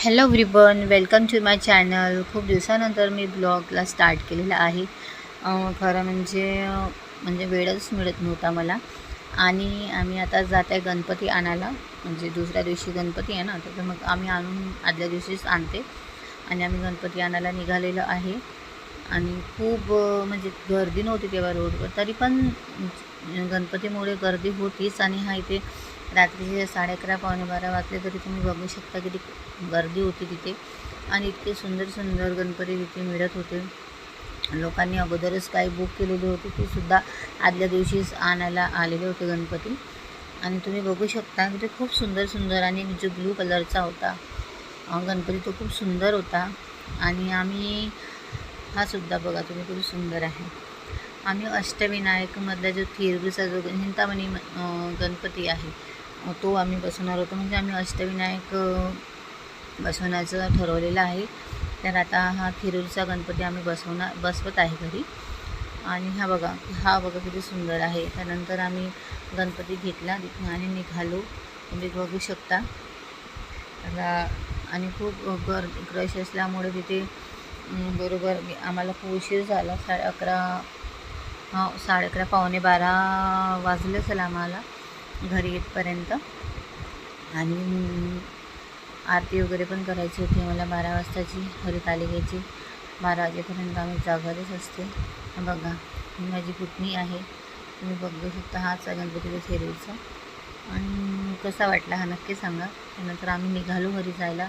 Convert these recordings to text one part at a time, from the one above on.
Hello everyone, welcome to my channel. खूप दिवसानंतर मी ब्लॉगला start केलेला आहे. खरं म्हणजे वेळच मिळत नव्हता मला. आणि आम्ही आता जात आहे गणपती आणायला. म्हणजे दुसऱ्या दिवशी गणपती आहे ना, तर मग आम्ही आणून आदल्या दिवशीच आणते आणि आम्ही गणपती आणायला निघालेलो आहे. आणि खूप म्हणजे गर्दी नव्हती तेव्हा रोडवर, तरी पण गणपतीमुळे गर्दी होतीच. आणि हा इथे रात्रीचे 11:30 पावणे 12 वाजले तरी तुम्ही बघू शकता किती गर्दी होती तिथे. आणि इतके सुंदर सुंदर गणपती तिथे मिळत होते. लोकांनी अगोदरच काही बुक केलेली होती, ती सुद्धा आदल्या दिवशीच आणायला आलेले होते गणपती. आणि तुम्ही बघू शकता की ते खूप सुंदर सुंदर, आणि जो ब्लू कलरचा होता गणपती तो खूप सुंदर होता. आणि आम्ही हा सुद्धा बघा तुम्ही, खूप सुंदर आहे. आम्ही अष्टविनायकमधला जो थिरुचा जो चिंतामणी गणपती आहे तो आम्ही बसवणार होतो. म्हणजे आम्ही अष्टविनायक बसवण्याचं ठरवलेलं आहे. तर आता हा थिरूरचा गणपती आम्ही बसवत आहे घरी. आणि हा बघा किती सुंदर आहे. त्यानंतर आम्ही गणपती घेतला तिथे आणि निघालो. तुम्ही बघू शकता. आणि खूप रश असल्यामुळे तिथे बरोबर आम्हाला खूप उशीर झाला. 11:30 पावणे 12 वाजले असेल आम्हाला घरी येतपर्यंत. आणि आरती वगैरे पण करायची होती मला 12 वाजताची हरितालिकेची. 12 वाजेपर्यंत आम्ही जागाच असते. बघा ही माझी पुतणी आहे, तुम्ही बघू शकता. हाच गणपती थिरूरचा. आणि कसा वाटला हा नक्की सांगा. त्यानंतर आम्ही निघालो घरी जायला.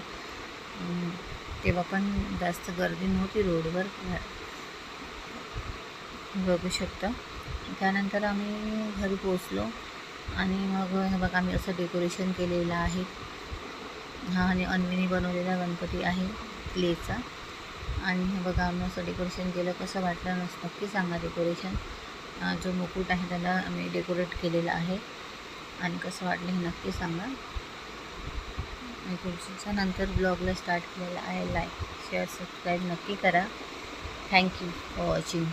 तेव्हा पण जास्त गर्दी नव्हती रोडवर, बघू शकता. त्यानंतर आम्ही घरी पोचलो. आणि मग हे बघा आम्ही असं डेकोरेशन केलेलं आहे. हा आणि अन्वीनी बनवलेला गणपती आहे क्लेचा. आणि हे बघा आम्ही असं डेकोरेशन केलं. कसं वाटलं नक्की सांगा डेकोरेशन. जो मुकुट आहे त्याला आम्ही डेकोरेट केलेला आहे. आणि कसं वाटलं हे नक्की सांगा. आणि पुढच्या नंतर ब्लॉगला स्टार्ट केलेला आहे. लाईक शेअर सबस्क्राईब नक्की करा. Thank you for watching.